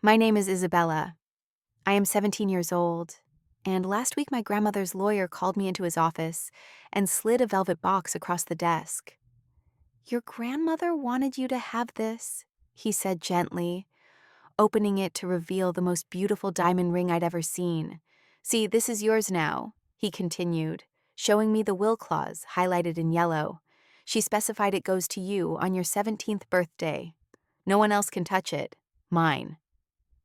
My name is Isabella. I am 17 years old, and last week my grandmother's lawyer called me into his office and slid a velvet box across the desk. "Your grandmother wanted you to have this," he said gently, opening it to reveal the most beautiful diamond ring I'd ever seen. "See, this is yours now," he continued, showing me the will clause highlighted in yellow. "She specified it goes to you on your 17th birthday. No one else can touch it. Mine."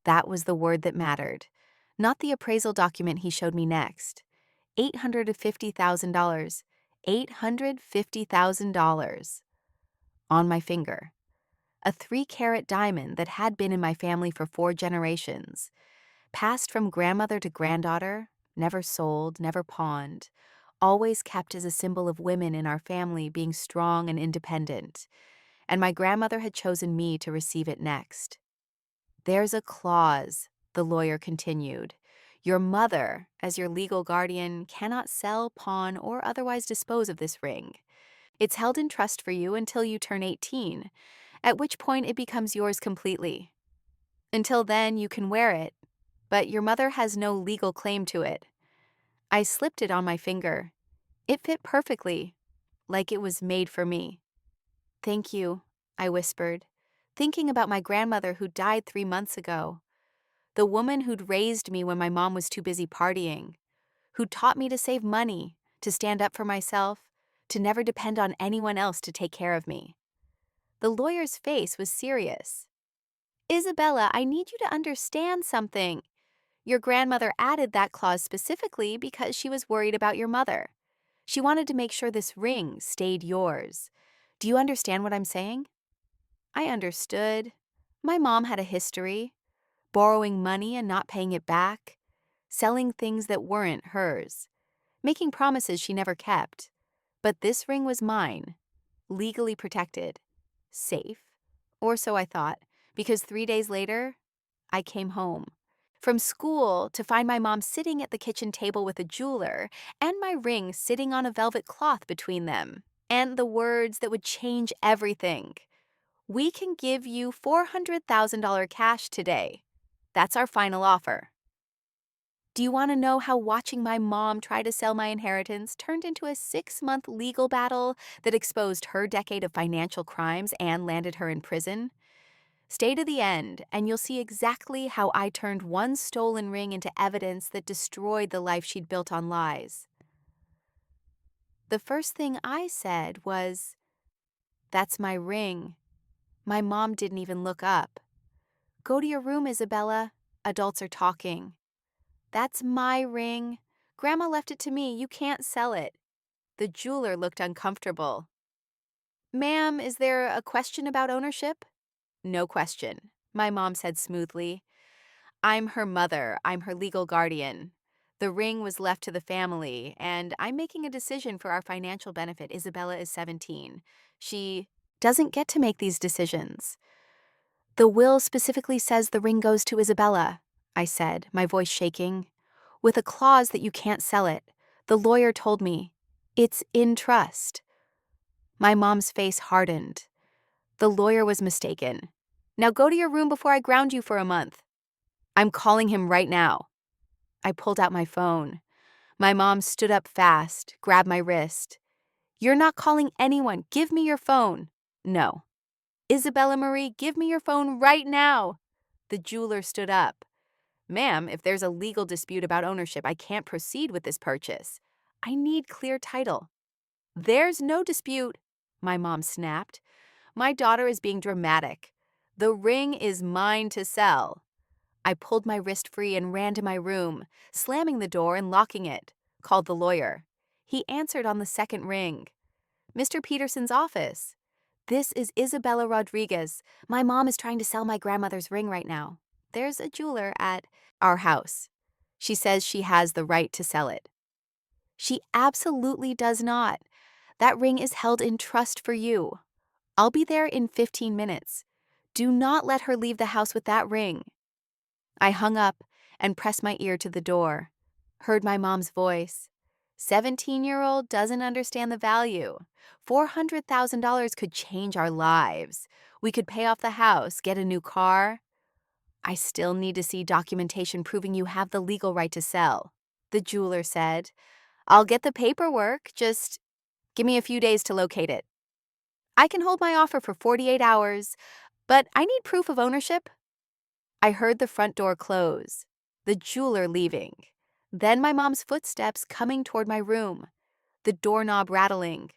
That was the word that mattered, not the appraisal document he showed me next. $850,000. $850,000. On my finger. A 3-carat diamond that had been in my family for 4 generations. Passed from grandmother to granddaughter, never sold, never pawned. Always kept as a symbol of women in our family being strong and independent. And my grandmother had chosen me to receive it next. "There's a clause," the lawyer continued. "Your mother, as your legal guardian, cannot sell, pawn, or otherwise dispose of this ring. It's held in trust for you until you turn 18, at which point it becomes yours completely. Until then, you can wear it, but your mother has no legal claim to it." I slipped it on my finger. It fit perfectly, like it was made for me. "Thank you," I whispered, thinking about my grandmother who died 3 months ago. The woman who'd raised me when my mom was too busy partying, who taught me to save money, to stand up for myself, to never depend on anyone else to take care of me. The lawyer's face was serious. "Isabella, I need you to understand something. Your grandmother added that clause specifically because she was worried about your mother. She wanted to make sure this ring stayed yours. Do you understand what I'm saying?" I understood. My mom had a history. Borrowing money and not paying it back, selling things that weren't hers, making promises she never kept. But this ring was mine, legally protected, safe, or so I thought, because 3 days later, I came home. From school to find my mom sitting at the kitchen table with a jeweler and my ring sitting on a velvet cloth between them, and the words that would change everything. "We can give you $400,000 cash today. That's our final offer." Do you want to know how watching my mom try to sell my inheritance turned into a 6-month legal battle that exposed her decade of financial crimes and landed her in prison? Stay to the end, and you'll see exactly how I turned one stolen ring into evidence that destroyed the life she'd built on lies. The first thing I said was, "That's my ring." My mom didn't even look up. "Go to your room, Isabella. Adults are talking." "That's my ring. Grandma left it to me. You can't sell it." The jeweler looked uncomfortable. "Ma'am, is there a question about ownership?" "No question," my mom said smoothly. "I'm her mother. I'm her legal guardian. The ring was left to the family, and I'm making a decision for our financial benefit. Isabella is 17. She doesn't get to make these decisions." "The will specifically says the ring goes to Isabella," I said, my voice shaking. "With a clause that you can't sell it. The lawyer told me. It's in trust." My mom's face hardened. The lawyer was mistaken. "Now go to your room before I ground you for a month." "I'm calling him right now." I pulled out my phone. My mom stood up fast, grabbed my wrist. "You're not calling anyone. Give me your phone." "No." "Isabella Marie, give me your phone right now." The jeweler stood up. "Ma'am, if there's a legal dispute about ownership, I can't proceed with this purchase. I need clear title." "There's no dispute," my mom snapped. "My daughter is being dramatic. The ring is mine to sell." I pulled my wrist free and ran to my room, slamming the door and locking it. Called the lawyer. He answered on the second ring. "Mr. Peterson's office. This is Isabella Rodriguez. My mom is trying to sell my grandmother's ring right now. There's a jeweler at our house. She says she has the right to sell it." "She absolutely does not. That ring is held in trust for you. I'll be there in 15 minutes. Do not let her leave the house with that ring." I hung up and pressed my ear to the door. Heard my mom's voice. 17-year-old doesn't understand the value. $400,000 could change our lives. We could pay off the house, get a new car. I still need to see documentation proving you have the legal right to sell, the jeweler said. I'll get the paperwork, just give me a few days to locate it. I can hold my offer for 48 hours, but I need proof of ownership. I heard the front door close, the jeweler leaving. Then my mom's footsteps coming toward my room, the doorknob rattling.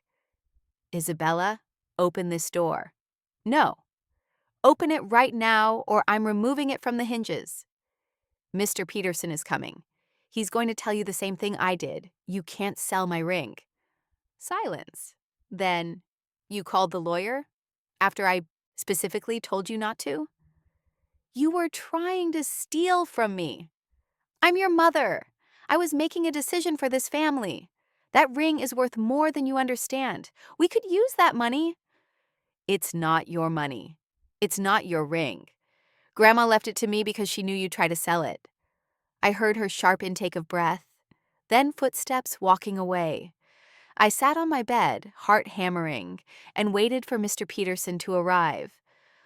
Isabella, open this door. No. Open it right now or I'm removing it from the hinges. Mr. Peterson is coming. He's going to tell you the same thing I did. You can't sell my ring. Silence. Then, you called the lawyer? After I specifically told you not to? You were trying to steal from me. I'm your mother. I was making a decision for this family. That ring is worth more than you understand. We could use that money. It's not your money. It's not your ring. Grandma left it to me because she knew you'd try to sell it. I heard her sharp intake of breath, then footsteps walking away. I sat on my bed, heart hammering, and waited for Mr. Peterson to arrive.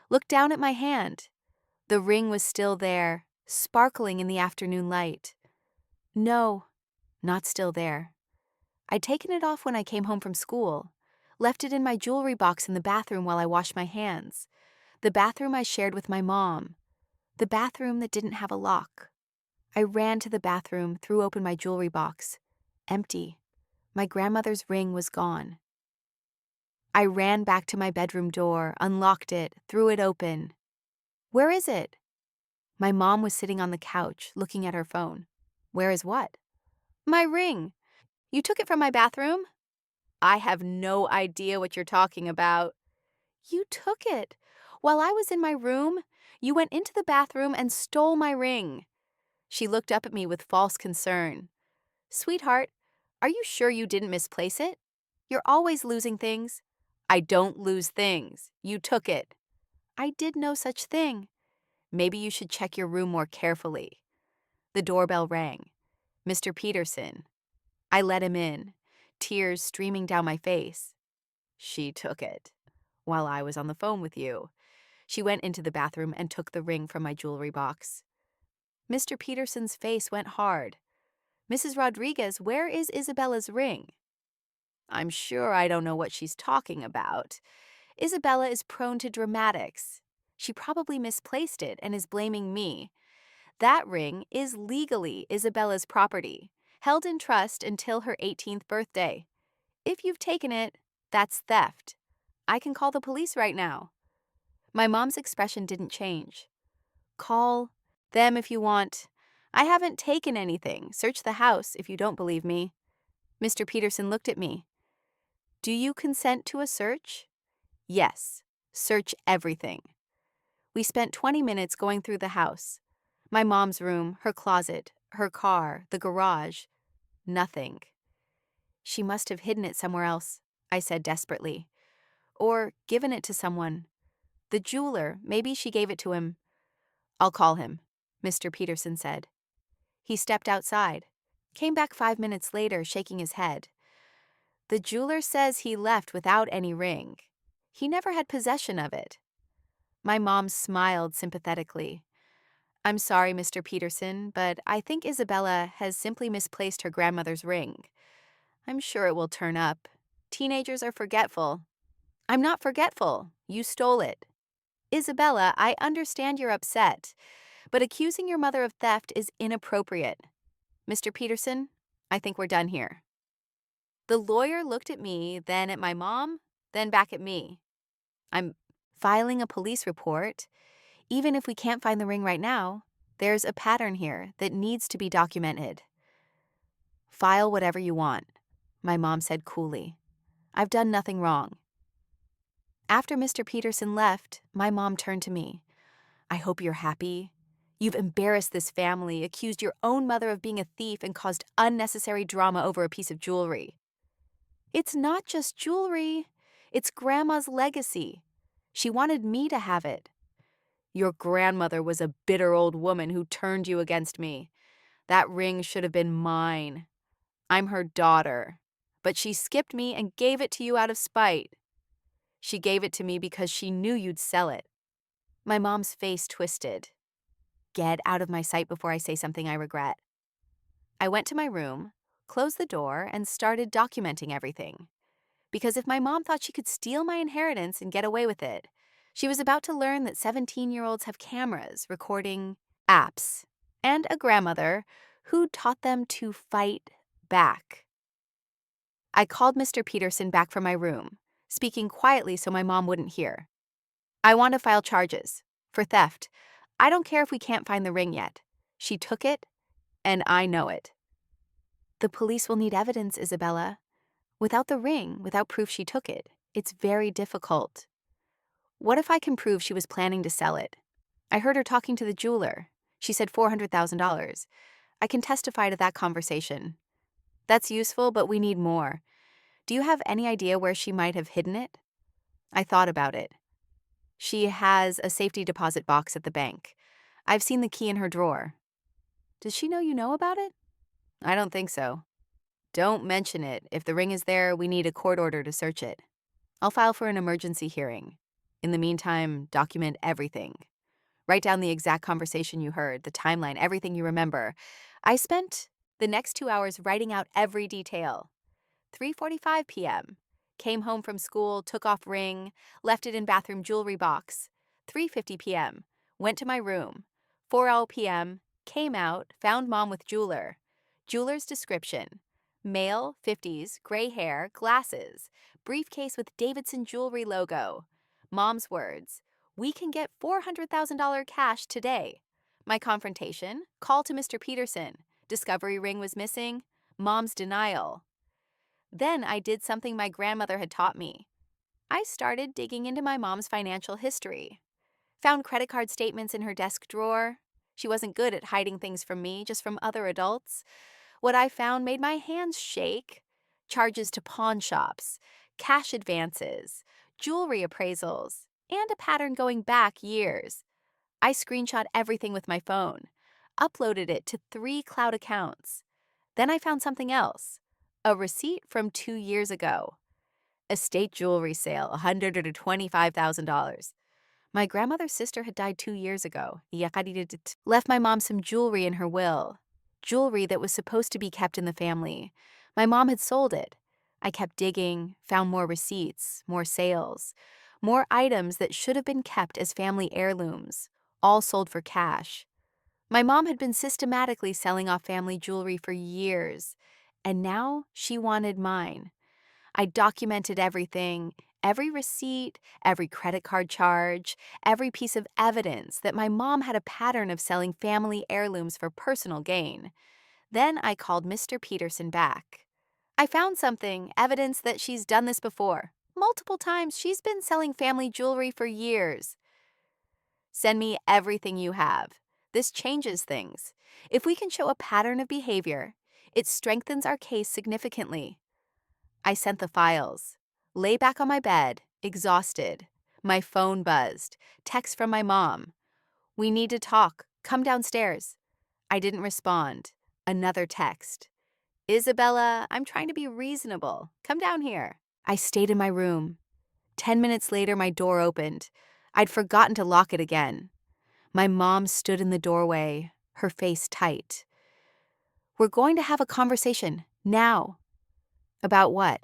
Looked down at my hand. The ring was still there, sparkling in the afternoon light. No, not still there. I'd taken it off when I came home from school, left it in my jewelry box in the bathroom while I washed my hands. The bathroom I shared with my mom. The bathroom that didn't have a lock. I ran to the bathroom, threw open my jewelry box. Empty. My grandmother's ring was gone. I ran back to my bedroom door, unlocked it, threw it open. Where is it? My mom was sitting on the couch, looking at her phone. Where is what? My ring. You took it from my bathroom? I have no idea what you're talking about. You took it. While I was in my room, you went into the bathroom and stole my ring. She looked up at me with false concern. Sweetheart, are you sure you didn't misplace it? You're always losing things. I don't lose things. You took it. I did no such thing. Maybe you should check your room more carefully. The doorbell rang. Mr. Peterson. I let him in, tears streaming down my face. She took it. While I was on the phone with you. She went into the bathroom and took the ring from my jewelry box. Mr. Peterson's face went hard. Mrs. Rodriguez, where is Isabella's ring? I'm sure I don't know what she's talking about. Isabella is prone to dramatics. She probably misplaced it and is blaming me. That ring is legally Isabella's property, held in trust until her 18th birthday. If you've taken it, that's theft. I can call the police right now. My mom's expression didn't change. Call them if you want. I haven't taken anything. Search the house if you don't believe me. Mr. Peterson looked at me. Do you consent to a search? Yes. Search everything. We spent 20 minutes going through the house. My mom's room, her closet, her car, the garage. Nothing. She must have hidden it somewhere else, I said desperately. Or given it to someone. The jeweler, maybe she gave it to him. I'll call him, Mr. Peterson said. He stepped outside, came back 5 minutes later shaking his head. The jeweler says he left without any ring. He never had possession of it. My mom smiled sympathetically. I'm sorry, Mr. Peterson, but I think Isabella has simply misplaced her grandmother's ring. I'm sure it will turn up. Teenagers are forgetful. I'm not forgetful. You stole it. Isabella, I understand you're upset, but accusing your mother of theft is inappropriate. Mr. Peterson, I think we're done here. The lawyer looked at me, then at my mom, then back at me. I'm filing a police report. Even if we can't find the ring right now, there's a pattern here that needs to be documented. File whatever you want, my mom said coolly. I've done nothing wrong. After Mr. Peterson left, my mom turned to me. I hope you're happy. You've embarrassed this family, accused your own mother of being a thief, and caused unnecessary drama over a piece of jewelry. It's not just jewelry. It's Grandma's legacy. She wanted me to have it. Your grandmother was a bitter old woman who turned you against me. That ring should have been mine. I'm her daughter. But she skipped me and gave it to you out of spite. She gave it to me because she knew you'd sell it. My mom's face twisted. Get out of my sight before I say something I regret. I went to my room, closed the door, and started documenting everything. Because if my mom thought she could steal my inheritance and get away with it, she was about to learn that 17-year-olds have cameras recording apps and a grandmother who taught them to fight back. I called Mr. Peterson back from my room, speaking quietly so my mom wouldn't hear. I want to file charges for theft. I don't care if we can't find the ring yet. She took it, and I know it. The police will need evidence, Isabella. Without the ring, without proof she took it, it's very difficult. What if I can prove she was planning to sell it? I heard her talking to the jeweler. She said $400,000. I can testify to that conversation. That's useful, but we need more. Do you have any idea where she might have hidden it? I thought about it. She has a safety deposit box at the bank. I've seen the key in her drawer. Does she know you know about it? I don't think so. Don't mention it. If the ring is there, we need a court order to search it. I'll file for an emergency hearing. In the meantime, document everything. Write down the exact conversation you heard, the timeline, everything you remember. I spent the next 2 hours writing out every detail. 3:45 p.m. Came home from school, took off ring, left it in bathroom jewelry box. 3:50 p.m. Went to my room. 4:00 p.m. Came out, found mom with jeweler. Jeweler's description: male, 50s, gray hair, glasses, briefcase with Davidson jewelry logo. Mom's words: we can get $400,000 cash today. My confrontation: call to Mr. Peterson. Discovery ring was missing. Mom's denial. Then I did something my grandmother had taught me. I started digging into my mom's financial history. Found credit card statements in her desk drawer. She wasn't good at hiding things from me, just from other adults. What I found made my hands shake. Charges to pawn shops, cash advances, jewelry appraisals, and a pattern going back years. I screenshot everything with my phone, uploaded it to 3 cloud accounts. Then I found something else. A receipt from 2 years ago. Estate jewelry sale, $125,000. My grandmother's sister had died 2 years ago. Left my mom some jewelry in her will. Jewelry that was supposed to be kept in the family. My mom had sold it. I kept digging, found more receipts, more sales, more items that should have been kept as family heirlooms, all sold for cash. My mom had been systematically selling off family jewelry for years, and now she wanted mine. I documented everything, every receipt, every credit card charge, every piece of evidence that my mom had a pattern of selling family heirlooms for personal gain. Then I called Mr. Peterson back. I found something, evidence that she's done this before. Multiple times, she's been selling family jewelry for years. Send me everything you have. This changes things. If we can show a pattern of behavior, it strengthens our case significantly. I sent the files. Lay back on my bed, exhausted. My phone buzzed. Text from my mom. We need to talk. Come downstairs. I didn't respond. Another text. Isabella, I'm trying to be reasonable. Come down here. I stayed in my room. 10 minutes later, my door opened. I'd forgotten to lock it again. My mom stood in the doorway, her face tight. We're going to have a conversation, now. About what?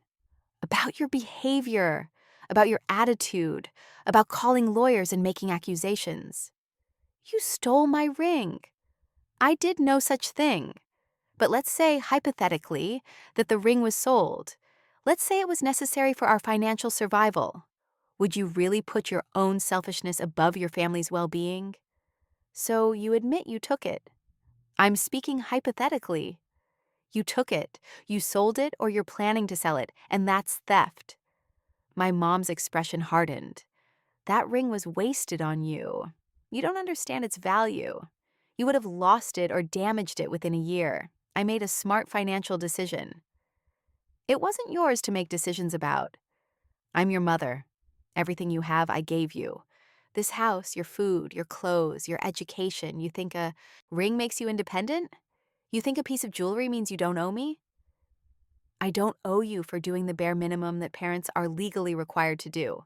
About your behavior, about your attitude, about calling lawyers and making accusations. You stole my ring. I did no such thing. But let's say, hypothetically, that the ring was sold. Let's say it was necessary for our financial survival. Would you really put your own selfishness above your family's well-being? So you admit you took it. I'm speaking hypothetically. You took it, you sold it, or you're planning to sell it, and that's theft. My mom's expression hardened. That ring was wasted on you. You don't understand its value. You would have lost it or damaged it within a year. I made a smart financial decision. It wasn't yours to make decisions about. I'm your mother. Everything you have, I gave you. This house, your food, your clothes, your education. You think a ring makes you independent? You think a piece of jewelry means you don't owe me? I don't owe you for doing the bare minimum that parents are legally required to do.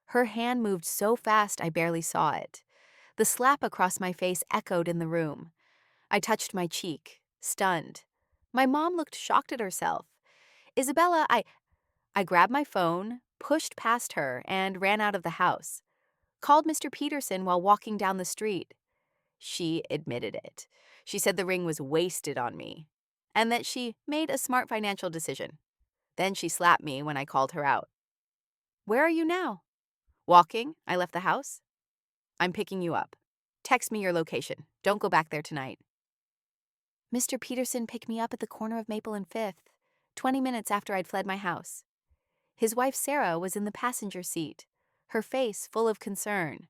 Her hand moved so fast I barely saw it. The slap across my face echoed in the room. I touched my cheek, stunned. My mom looked shocked at herself. Isabella, I grabbed my phone, pushed past her, and ran out of the house. Called Mr. Peterson while walking down the street. She admitted it. She said the ring was wasted on me, and that she made a smart financial decision. Then she slapped me when I called her out. Where are you now? Walking. I left the house. I'm picking you up. Text me your location. Don't go back there tonight. Mr. Peterson picked me up at the corner of Maple and 5th, 20 minutes after I'd fled my house. His wife Sarah was in the passenger seat, her face full of concern.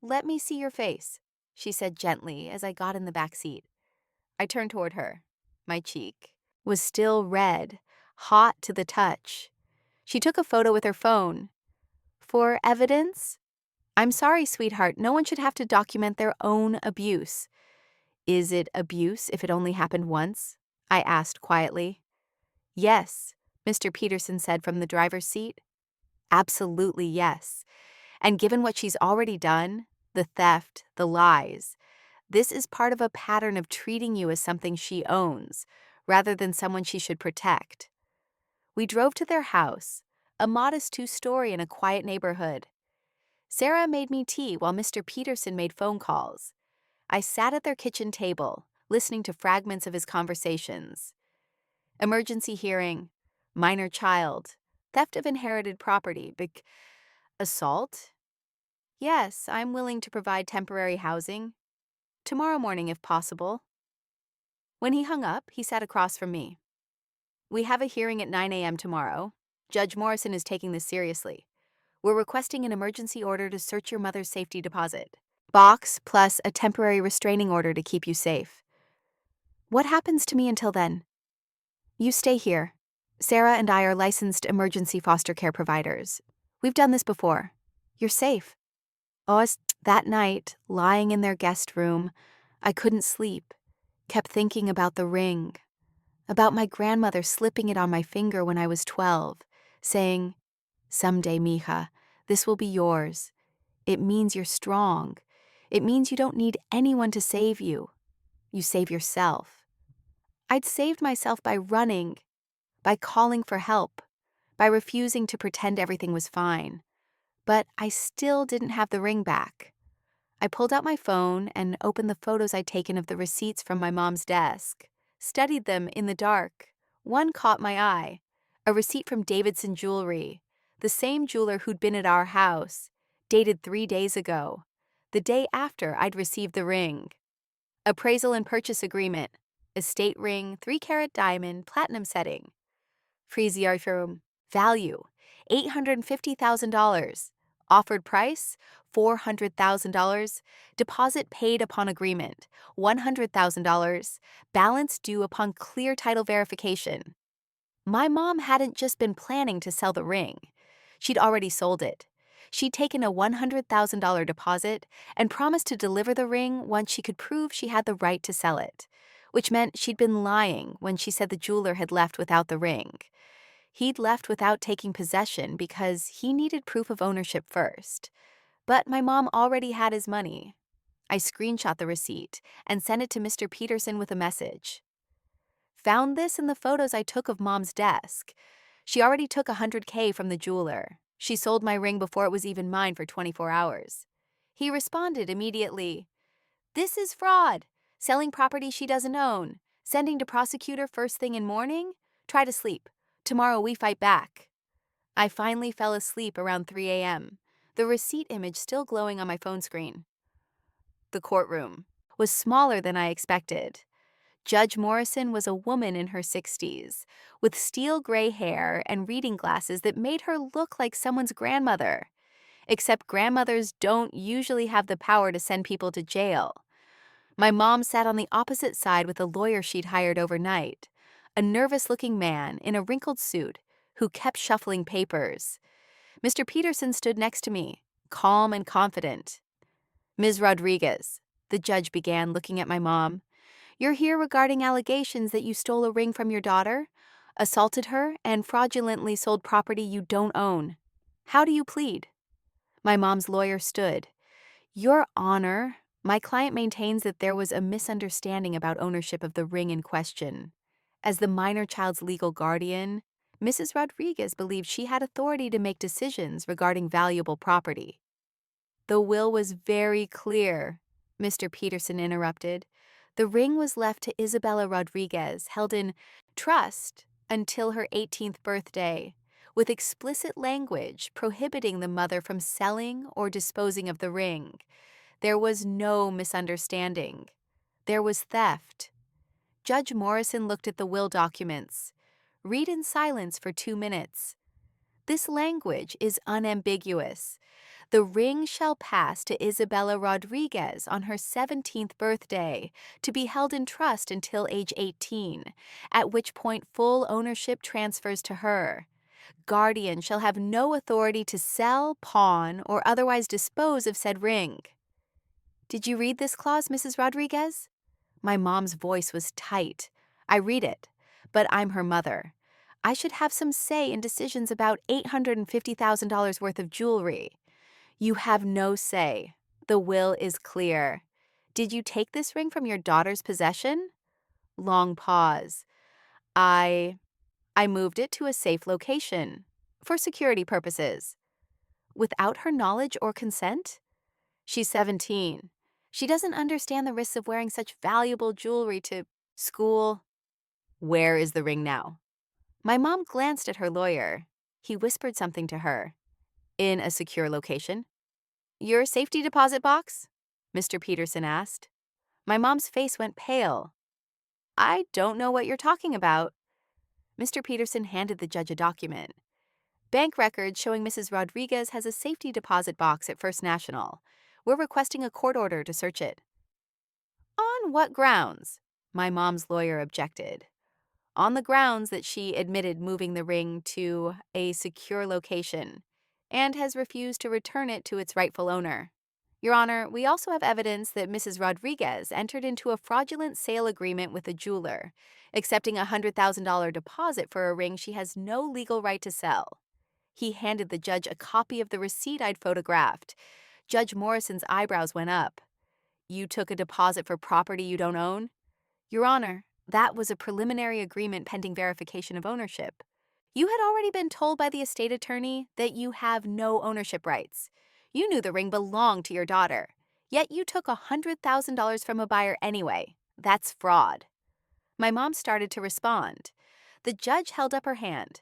Let me see your face, she said gently as I got in the back seat. I turned toward her. My cheek was still red, hot to the touch. She took a photo with her phone. For evidence? I'm sorry, sweetheart. No one should have to document their own abuse. Is it abuse if it only happened once? I asked quietly. Yes, Mr. Peterson said from the driver's seat. Absolutely yes. And given what she's already done, the theft, the lies, this is part of a pattern of treating you as something she owns, rather than someone she should protect. We drove to their house, a modest 2-story in a quiet neighborhood. Sarah made me tea while Mr. Peterson made phone calls. I sat at their kitchen table, listening to fragments of his conversations. Emergency hearing, minor child, theft of inherited property, assault? Yes, I'm willing to provide temporary housing. Tomorrow morning, if possible. When he hung up, he sat across from me. We have a hearing at 9 a.m. tomorrow. Judge Morrison is taking this seriously. We're requesting an emergency order to search your mother's safety deposit box plus a temporary restraining order to keep you safe. What happens to me until then? You stay here. Sarah and I are licensed emergency foster care providers. We've done this before. You're safe. That night, lying in their guest room, I couldn't sleep, kept thinking about the ring, about my grandmother slipping it on my finger when I was 12, saying, someday, mija, this will be yours. It means you're strong. It means you don't need anyone to save you. You save yourself. I'd saved myself by running, by calling for help, by refusing to pretend everything was fine. But I still didn't have the ring back. I pulled out my phone and opened the photos I'd taken of the receipts from my mom's desk, studied them in the dark. One caught my eye, a receipt from Davidson Jewelry, the same jeweler who'd been at our house, dated 3 days ago, the day after I'd received the ring. Appraisal and purchase agreement, estate ring, 3-carat diamond, platinum setting. Friesiarfirm, value, $850,000. Offered price, $400,000. Deposit paid upon agreement, $100,000. Balance due upon clear title verification. My mom hadn't just been planning to sell the ring. She'd already sold it. She'd taken a $100,000 deposit and promised to deliver the ring once she could prove she had the right to sell it, which meant she'd been lying when she said the jeweler had left without the ring. He'd left without taking possession because he needed proof of ownership first. But my mom already had his money. I screenshot the receipt and sent it to Mr. Peterson with a message. Found this in the photos I took of Mom's desk. She already took $100K from the jeweler. She sold my ring before it was even mine for 24 hours. He responded immediately, "This is fraud. Selling property she doesn't own. Sending to prosecutor first thing in morning? Try to sleep. Tomorrow we fight back." I finally fell asleep around 3 a.m., the receipt image still glowing on my phone screen. The courtroom was smaller than I expected. Judge Morrison was a woman in her 60s, with steel gray hair and reading glasses that made her look like someone's grandmother. Except grandmothers don't usually have the power to send people to jail. My mom sat on the opposite side with a lawyer she'd hired overnight, a nervous-looking man in a wrinkled suit who kept shuffling papers. Mr. Peterson stood next to me, calm and confident. "Ms. Rodriguez," the judge began, looking at my mom, "you're here regarding allegations that you stole a ring from your daughter, assaulted her, and fraudulently sold property you don't own. How do you plead?" My mom's lawyer stood. Your Honor, my client maintains that there was a misunderstanding about ownership of the ring in question. As the minor child's legal guardian, Mrs. Rodriguez believed she had authority to make decisions regarding valuable property. The will was very clear, Mr. Peterson interrupted. The ring was left to Isabella Rodriguez, held in trust until her 18th birthday, with explicit language prohibiting the mother from selling or disposing of the ring. There was no misunderstanding. There was theft. Judge Morrison looked at the will documents. Read in silence for 2 minutes. This language is unambiguous. The ring shall pass to Isabella Rodriguez on her 17th birthday, to be held in trust until age 18, at which point full ownership transfers to her. Guardian shall have no authority to sell, pawn, or otherwise dispose of said ring. Did you read this clause, Mrs. Rodriguez? My mom's voice was tight. I read it, but I'm her mother. I should have some say in decisions about $850,000 worth of jewelry. You have no say. The will is clear. Did you take this ring from your daughter's possession? Long pause. I moved it to a safe location. For security purposes. Without her knowledge or consent? She's 17. She doesn't understand the risks of wearing such valuable jewelry to school. Where is the ring now? My mom glanced at her lawyer. He whispered something to her. In a secure location. Your safety deposit box? Mr. Peterson asked. My mom's face went pale. I don't know what you're talking about. Mr. Peterson handed the judge a document. Bank records showing Mrs. Rodriguez has a safety deposit box at First National. We're requesting a court order to search it. On what grounds? My mom's lawyer objected. On the grounds that she admitted moving the ring to a secure location and has refused to return it to its rightful owner. Your Honor, we also have evidence that Mrs. Rodriguez entered into a fraudulent sale agreement with a jeweler, accepting a $100,000 deposit for a ring she has no legal right to sell. He handed the judge a copy of the receipt I'd photographed. Judge Morrison's eyebrows went up. You took a deposit for property you don't own? Your Honor, that was a preliminary agreement pending verification of ownership. You had already been told by the estate attorney that you have no ownership rights. You knew the ring belonged to your daughter, yet you took $100,000 from a buyer anyway. That's fraud. My mom started to respond. The judge held up her hand.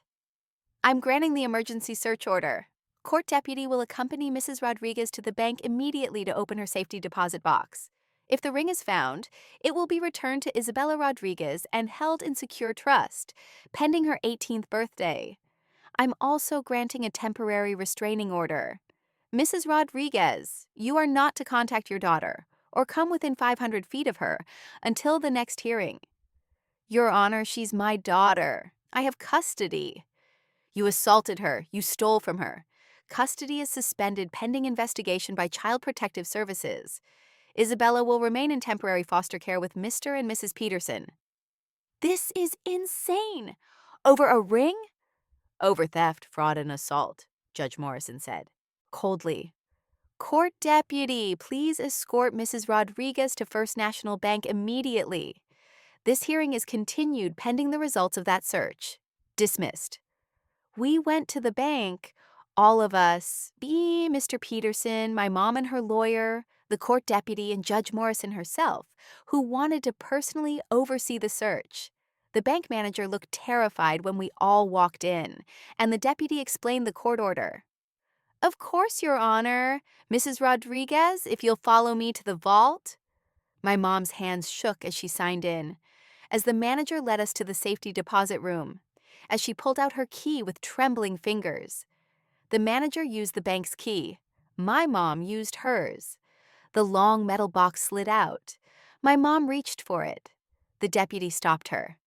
I'm granting the emergency search order. Court deputy will accompany Mrs. Rodriguez to the bank immediately to open her safety deposit box. If the ring is found, it will be returned to Isabella Rodriguez and held in secure trust, pending her 18th birthday. I'm also granting a temporary restraining order. Mrs. Rodriguez, you are not to contact your daughter or come within 500 feet of her until the next hearing. Your Honor, she's my daughter. I have custody. You assaulted her. You stole from her. Custody is suspended pending investigation by Child Protective Services. Isabella will remain in temporary foster care with Mr. and Mrs. Peterson. This is insane! Over a ring? Over theft, fraud, and assault, Judge Morrison said, coldly. Court deputy, please escort Mrs. Rodriguez to First National Bank immediately. This hearing is continued pending the results of that search. Dismissed. We went to the bank, all of us, me, Mr. Peterson, my mom and her lawyer, the court deputy, and Judge Morrison herself, who wanted to personally oversee the search. The bank manager looked terrified when we all walked in, and the deputy explained the court order. Of course, Your Honor. Mrs. Rodriguez, if you'll follow me to the vault. My mom's hands shook as she signed in, as the manager led us to the safety deposit room, as she pulled out her key with trembling fingers. The manager used the bank's key. My mom used hers. The long metal box slid out. My mom reached for it. The deputy stopped her.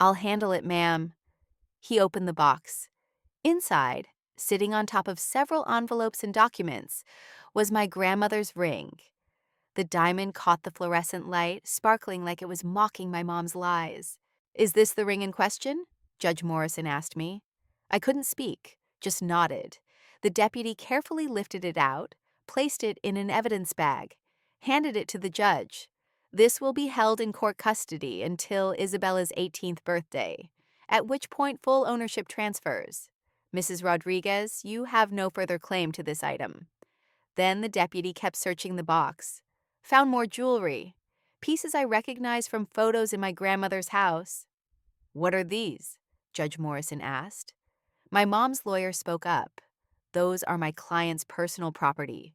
I'll handle it, ma'am. He opened the box. Inside, sitting on top of several envelopes and documents, was my grandmother's ring. The diamond caught the fluorescent light, sparkling like it was mocking my mom's lies. Is this the ring in question? Judge Morrison asked me. I couldn't speak, just nodded. The deputy carefully lifted it out, placed it in an evidence bag, handed it to the judge. This will be held in court custody until Isabella's 18th birthday, at which point full ownership transfers. Mrs. Rodriguez, you have no further claim to this item. Then the deputy kept searching the box. Found more jewelry, pieces I recognized from photos in my grandmother's house. What are these? Judge Morrison asked. My mom's lawyer spoke up. Those are my client's personal property.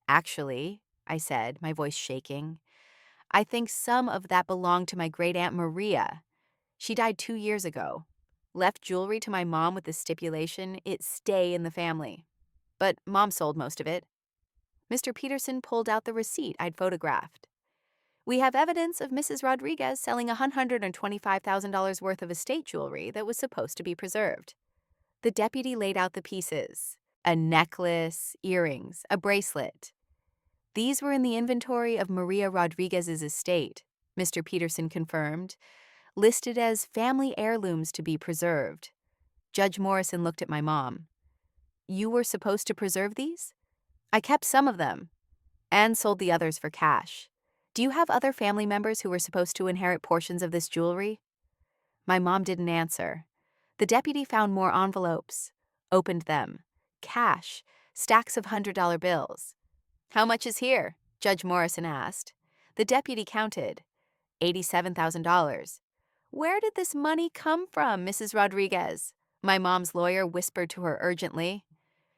Actually, I said, my voice shaking, I think some of that belonged to my great-aunt Maria. She died 2 years ago. Left jewelry to my mom with the stipulation it stay in the family. But Mom sold most of it. Mr. Peterson pulled out the receipt I'd photographed. We have evidence of Mrs. Rodriguez selling $125,000 worth of estate jewelry that was supposed to be preserved. The deputy laid out the pieces: a necklace, earrings, a bracelet. These were in the inventory of Maria Rodriguez's estate, Mr. Peterson confirmed, listed as family heirlooms to be preserved. Judge Morrison looked at my mom. You were supposed to preserve these? I kept some of them and sold the others for cash. Do you have other family members who were supposed to inherit portions of this jewelry? My mom didn't answer. The deputy found more envelopes, opened them. Cash, stacks of $100 bills. How much is here? Judge Morrison asked. The deputy counted. $87,000. Where did this money come from, Mrs. Rodriguez? My mom's lawyer whispered to her urgently.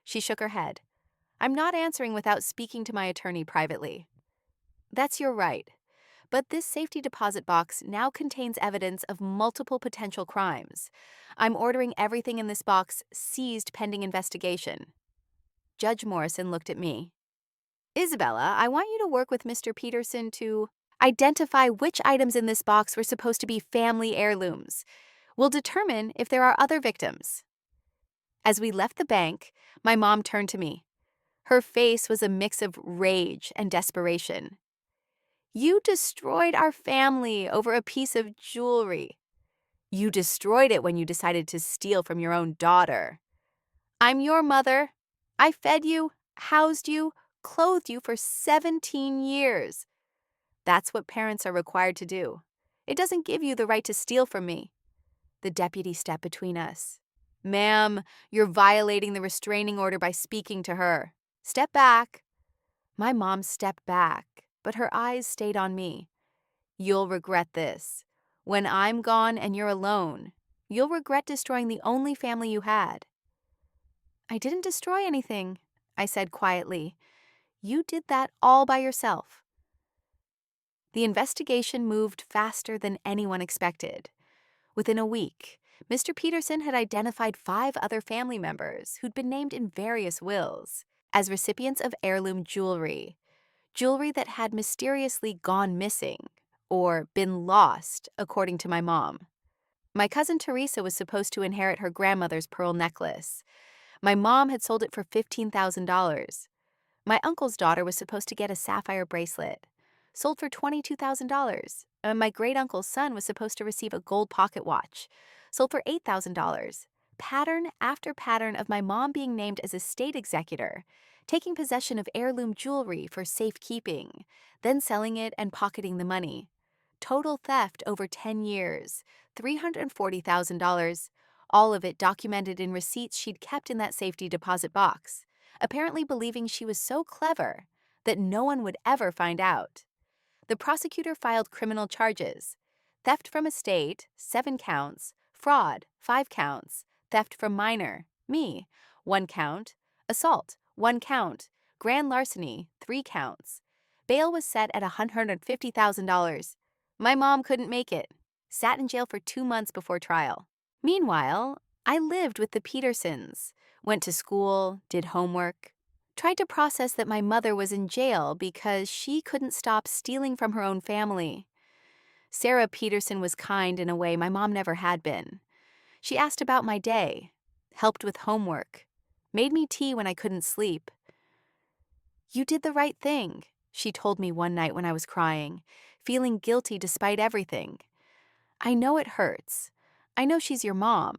She shook her head. I'm not answering without speaking to my attorney privately. That's your right. But this safety deposit box now contains evidence of multiple potential crimes. I'm ordering everything in this box seized pending investigation. Judge Morrison looked at me. Isabella, I want you to work with Mr. Peterson to identify which items in this box were supposed to be family heirlooms. We'll determine if there are other victims. As we left the bank, my mom turned to me. Her face was a mix of rage and desperation. You destroyed our family over a piece of jewelry. You destroyed it when you decided to steal from your own daughter. I'm your mother. I fed you, housed you, clothed you for 17 years. That's what parents are required to do. It doesn't give you the right to steal from me. The deputy stepped between us. Ma'am, you're violating the restraining order by speaking to her. Step back. My mom stepped back, but her eyes stayed on me. You'll regret this. When I'm gone and you're alone, you'll regret destroying the only family you had. I didn't destroy anything, I said quietly. You did that all by yourself. The investigation moved faster than anyone expected. Within a week, Mr. Peterson had identified 5 other family members who'd been named in various wills as recipients of heirloom jewelry that had mysteriously gone missing or been lost, according to my mom. My cousin Teresa was supposed to inherit her grandmother's pearl necklace. My mom had sold it for $15,000. My uncle's daughter was supposed to get a sapphire bracelet, sold for $22,000. My great-uncle's son was supposed to receive a gold pocket watch, sold for $8,000. Pattern after pattern of my mom being named as estate executor, taking possession of heirloom jewelry for safekeeping, then selling it and pocketing the money. Total theft over 10 years, $340,000, all of it documented in receipts she'd kept in that safety deposit box, apparently believing she was so clever that no one would ever find out. The prosecutor filed criminal charges: theft from estate, 7 counts, fraud, 5 counts, theft from minor, me, 1 count, assault, 1 count, grand larceny, 3 counts. Bail was set at $150,000. My mom couldn't make it, sat in jail for 2 months before trial. Meanwhile, I lived with the Petersons, went to school, did homework, tried to process that my mother was in jail because she couldn't stop stealing from her own family. Sarah Peterson was kind in a way my mom never had been. She asked about my day, helped with homework, made me tea when I couldn't sleep. You did the right thing, she told me one night when I was crying, feeling guilty despite everything. I know it hurts. I know she's your mom.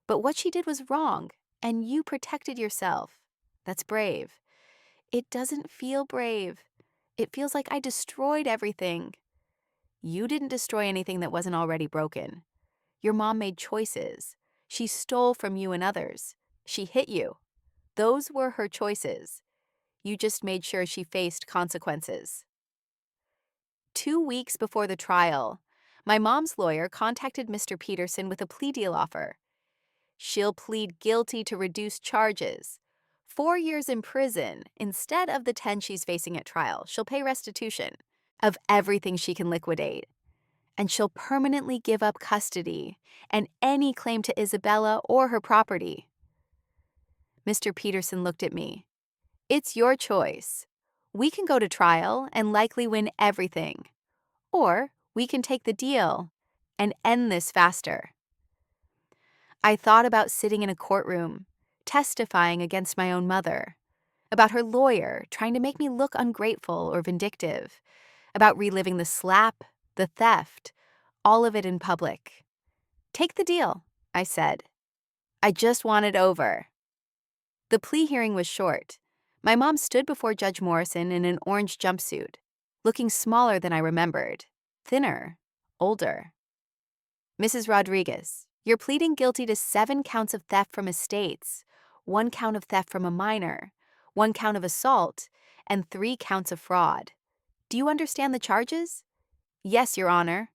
But what she did was wrong, and you protected yourself. That's brave. It doesn't feel brave. It feels like I destroyed everything. You didn't destroy anything that wasn't already broken. Your mom made choices. She stole from you and others. She hit you. Those were her choices. You just made sure she faced consequences. 2 weeks before the trial, my mom's lawyer contacted Mr. Peterson with a plea deal offer. She'll plead guilty to reduced charges. 4 years in prison instead of the 10 she's facing at trial. She'll pay restitution of everything she can liquidate. And she'll permanently give up custody and any claim to Isabella or her property. Mr. Peterson looked at me. It's your choice. We can go to trial and likely win everything. Or we can take the deal and end this faster. I thought about sitting in a courtroom, testifying against my own mother, about her lawyer trying to make me look ungrateful or vindictive, about reliving the slap, the theft, all of it in public. Take the deal, I said. I just want it over. The plea hearing was short. My mom stood before Judge Morrison in an orange jumpsuit, looking smaller than I remembered, thinner, older. Mrs. Rodriguez, you're pleading guilty to 7 counts of theft from estates, 1 count of theft from a minor, 1 count of assault, and 3 counts of fraud. Do you understand the charges? Yes, Your Honor.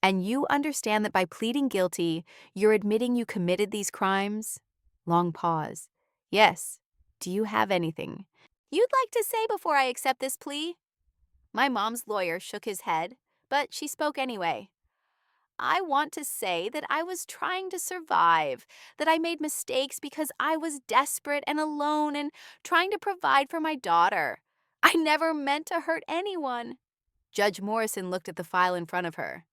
And you understand that by pleading guilty, you're admitting you committed these crimes? Long pause. Yes. Do you have anything you'd like to say before I accept this plea? My mom's lawyer shook his head, but she spoke anyway. I want to say that I was trying to survive, that I made mistakes because I was desperate and alone and trying to provide for my daughter. I never meant to hurt anyone. Judge Morrison looked at the file in front of her.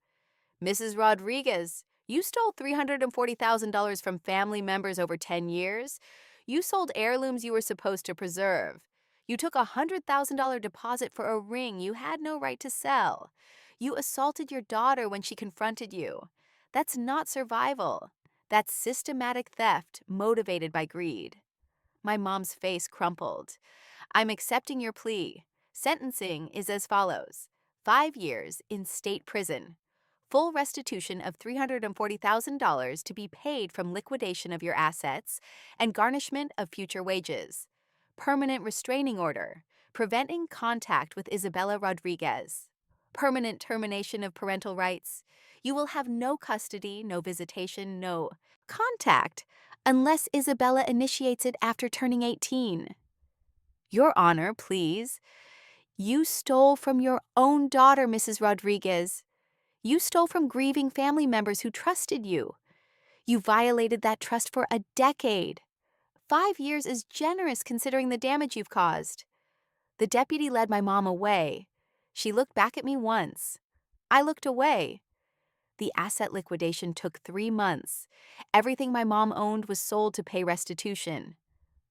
Mrs. Rodriguez, you stole $340,000 from family members over 10 years. You sold heirlooms you were supposed to preserve. You took a $100,000 deposit for a ring you had no right to sell. You assaulted your daughter when she confronted you. That's not survival. That's systematic theft motivated by greed. My mom's face crumpled. I'm accepting your plea. Sentencing is as follows: 5 years in state prison. Full restitution of $340,000 to be paid from liquidation of your assets and garnishment of future wages. Permanent restraining order, preventing contact with Isabella Rodriguez. Permanent termination of parental rights. You will have no custody, no visitation, no contact, unless Isabella initiates it after turning 18. Your Honor, please. You stole from your own daughter, Mrs. Rodriguez. You stole from grieving family members who trusted you. You violated that trust for a decade. 5 years is generous considering the damage you've caused. The deputy led my mom away. She looked back at me once. I looked away. The asset liquidation took 3 months. Everything my mom owned was sold to pay restitution.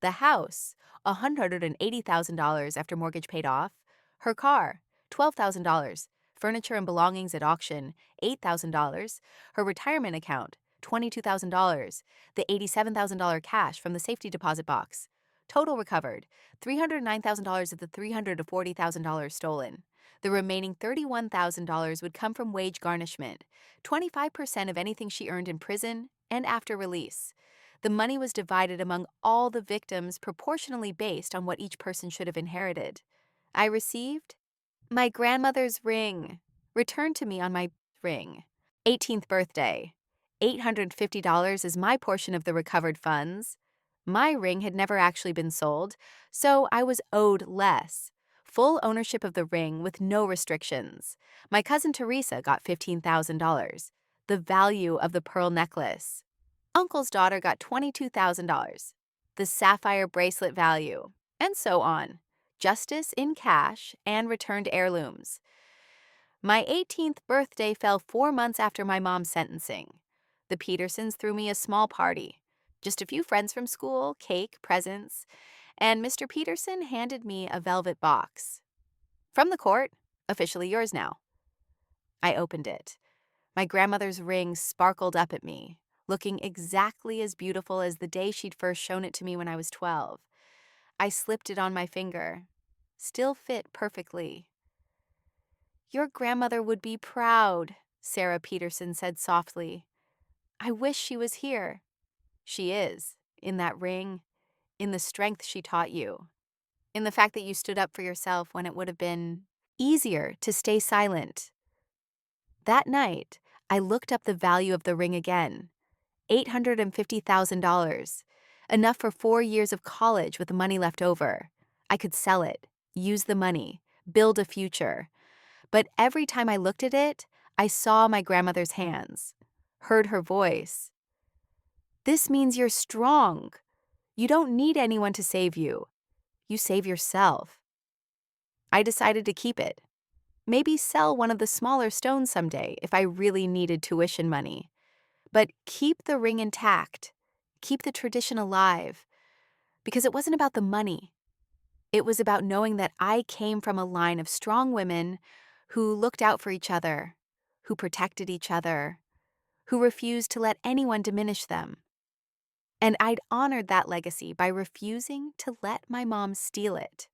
The house, $180,000 after mortgage paid off. Her car, $12,000. Furniture and belongings at auction, $8,000. Her retirement account, $22,000. The $87,000 cash from the safety deposit box. Total recovered, $309,000 of the $340,000 stolen. The remaining $31,000 would come from wage garnishment, 25% of anything she earned in prison and after release. The money was divided among all the victims proportionally based on what each person should have inherited. I received my grandmother's ring, returned to me on my ring. 18th birthday. $850 is my portion of the recovered funds. My ring had never actually been sold, so I was owed less. Full ownership of the ring with no restrictions. My cousin Teresa got $15,000. The value of the pearl necklace. Uncle's daughter got $22,000. The sapphire bracelet value, and so on. Justice in cash and returned heirlooms. My 18th birthday fell 4 months after my mom's sentencing. The Petersons threw me a small party. Just a few friends from school, cake, presents, and Mr. Peterson handed me a velvet box. From the court, officially yours now. I opened it. My grandmother's ring sparkled up at me, looking exactly as beautiful as the day she'd first shown it to me when I was 12. I slipped it on my finger. still fit perfectly. "Your grandmother would be proud," Sarah Peterson said softly. "I wish she was here." "She is, in that ring, in the strength she taught you, in the fact that you stood up for yourself when it would have been easier to stay silent." That night, I looked up the value of the ring again. $850,000. Enough for 4 years of college with the money left over. I could sell it, use the money, build a future. But every time I looked at it, I saw my grandmother's hands, heard her voice. "This means you're strong. You don't need anyone to save you. You save yourself." I decided to keep it. Maybe sell one of the smaller stones someday if I really needed tuition money. But keep the ring intact. Keep the tradition alive. Because it wasn't about the money. It was about knowing that I came from a line of strong women who looked out for each other, who protected each other, who refused to let anyone diminish them. And I'd honored that legacy by refusing to let my mom steal it.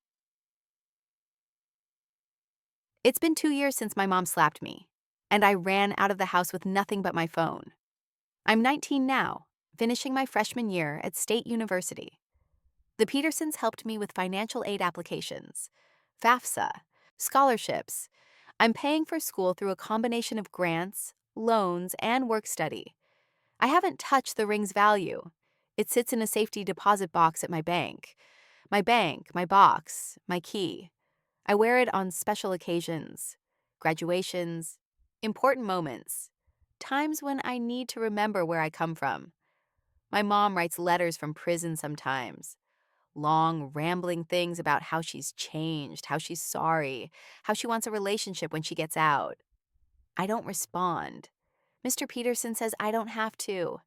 It's been 2 years since my mom slapped me, and I ran out of the house with nothing but my phone. I'm 19 now, finishing my freshman year at State University. The Petersons helped me with financial aid applications, FAFSA, scholarships. I'm paying for school through a combination of grants, loans, and work study. I haven't touched the ring's value. It sits in a safety deposit box at my bank. My box, my key. I wear it on special occasions, graduations, important moments, times when I need to remember where I come from. My mom writes letters from prison sometimes. Long, rambling things about how she's changed, how she's sorry, how she wants a relationship when she gets out. I don't respond. Mr. Peterson says I don't have to,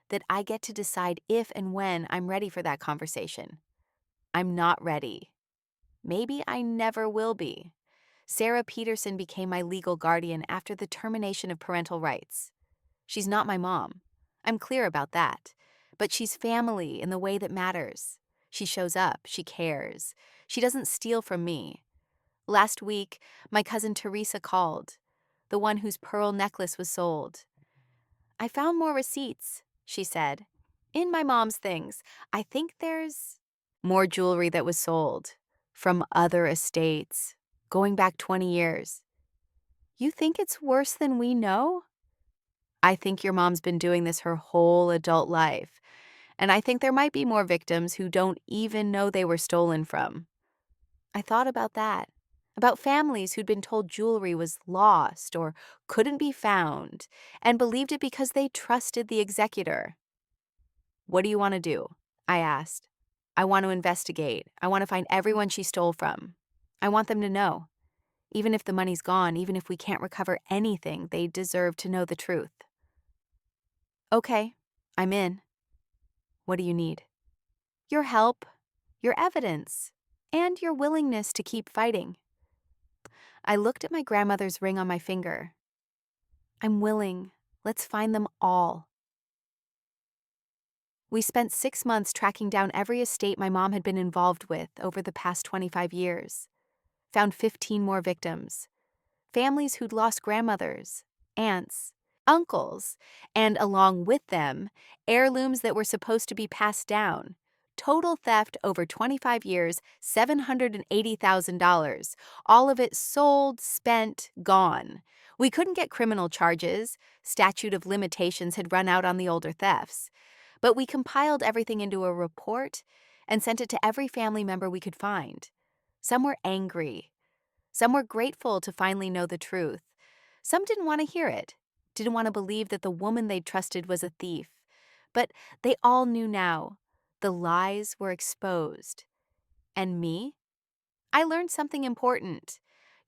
that I get to decide if and when I'm ready for that conversation. I'm not ready. Maybe I never will be. Sarah Peterson became my legal guardian after the termination of parental rights. She's not my mom. I'm clear about that. But she's family in the way that matters. She shows up. She cares. She doesn't steal from me. Last week, my cousin Teresa called, the one whose pearl necklace was sold. "I found more receipts," she said. "In my mom's things. I think there's more jewelry that was sold from other estates, going back 20 years. You think it's worse than we know? I think your mom's been doing this her whole adult life, and I think there might be more victims who don't even know they were stolen from." I thought about that, about families who'd been told jewelry was lost or couldn't be found, and believed it because they trusted the executor. "What do you want to do?" I asked. "I want to investigate. I want to find everyone she stole from. I want them to know. Even if the money's gone, even if we can't recover anything, they deserve to know the truth." "Okay, I'm in. What do you need?" "Your help, your evidence, and your willingness to keep fighting." I looked at my grandmother's ring on my finger. "I'm willing. Let's find them all." We spent 6 months tracking down every estate my mom had been involved with over the past 25 years. Found 15 more victims. Families who'd lost grandmothers, aunts, uncles, and along with them, heirlooms that were supposed to be passed down. Total theft over 25 years, $780,000. All of it sold, spent, gone. We couldn't get criminal charges. Statute of limitations had run out on the older thefts. But we compiled everything into a report and sent it to every family member we could find. Some were angry. Some were grateful to finally know the truth. Some didn't want to hear it, didn't want to believe that the woman they trusted was a thief. But they all knew now. The lies were exposed. And me? I learned something important.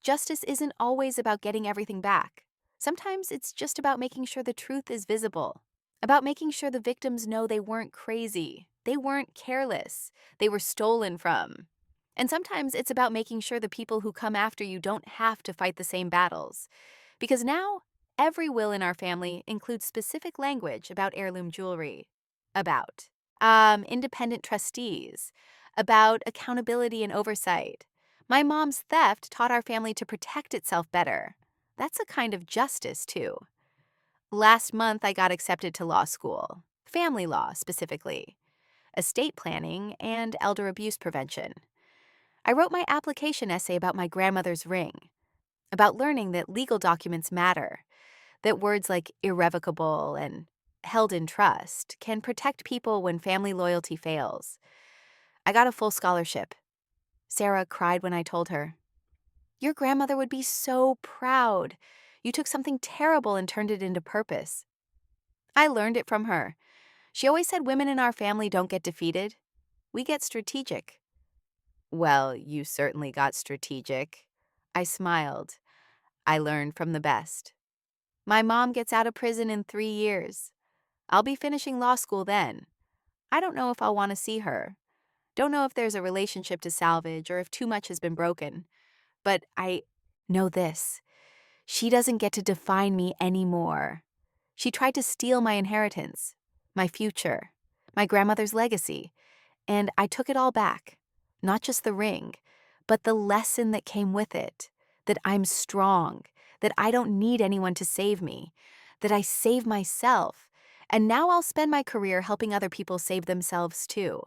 Justice isn't always about getting everything back. Sometimes it's just about making sure the truth is visible, about making sure the victims know they weren't crazy, they weren't careless, they were stolen from. And sometimes it's about making sure the people who come after you don't have to fight the same battles. Because now, every will in our family includes specific language about heirloom jewelry. About independent trustees, about accountability and oversight. My mom's theft taught our family to protect itself better. That's a kind of justice, too. Last month, I got accepted to law school, family law specifically, estate planning, and elder abuse prevention. I wrote my application essay about my grandmother's ring, about learning that legal documents matter, that words like irrevocable and held in trust can protect people when family loyalty fails. I got a full scholarship. Sarah cried when I told her, "Your grandmother would be so proud. You took something terrible and turned it into purpose." I learned it from her. She always said women in our family don't get defeated. We get strategic. Well, you certainly got strategic. I smiled. I learned from the best. My mom gets out of prison in 3 years. I'll be finishing law school then. I don't know if I'll want to see her. Don't know if there's a relationship to salvage or if too much has been broken. But I know this. She doesn't get to define me anymore. She tried to steal my inheritance, my future, my grandmother's legacy, and I took it all back. Not just the ring, but the lesson that came with it, that I'm strong, that I don't need anyone to save me, that I save myself, and now I'll spend my career helping other people save themselves too.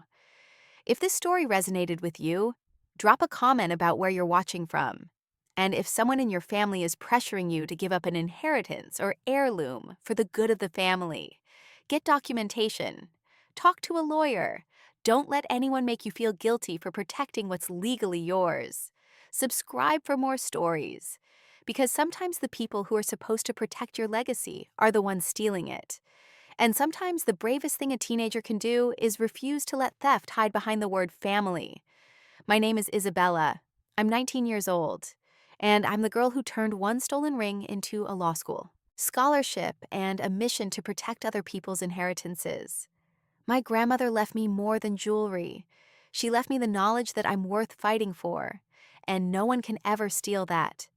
If this story resonated with you, drop a comment about where you're watching from. And if someone in your family is pressuring you to give up an inheritance or heirloom for the good of the family, get documentation. Talk to a lawyer. Don't let anyone make you feel guilty for protecting what's legally yours. Subscribe for more stories, because sometimes the people who are supposed to protect your legacy are the ones stealing it. And sometimes the bravest thing a teenager can do is refuse to let theft hide behind the word family. My name is Isabella. I'm 19 years old, and I'm the girl who turned one stolen ring into a law school, scholarship, and a mission to protect other people's inheritances. My grandmother left me more than jewelry. She left me the knowledge that I'm worth fighting for, and no one can ever steal that.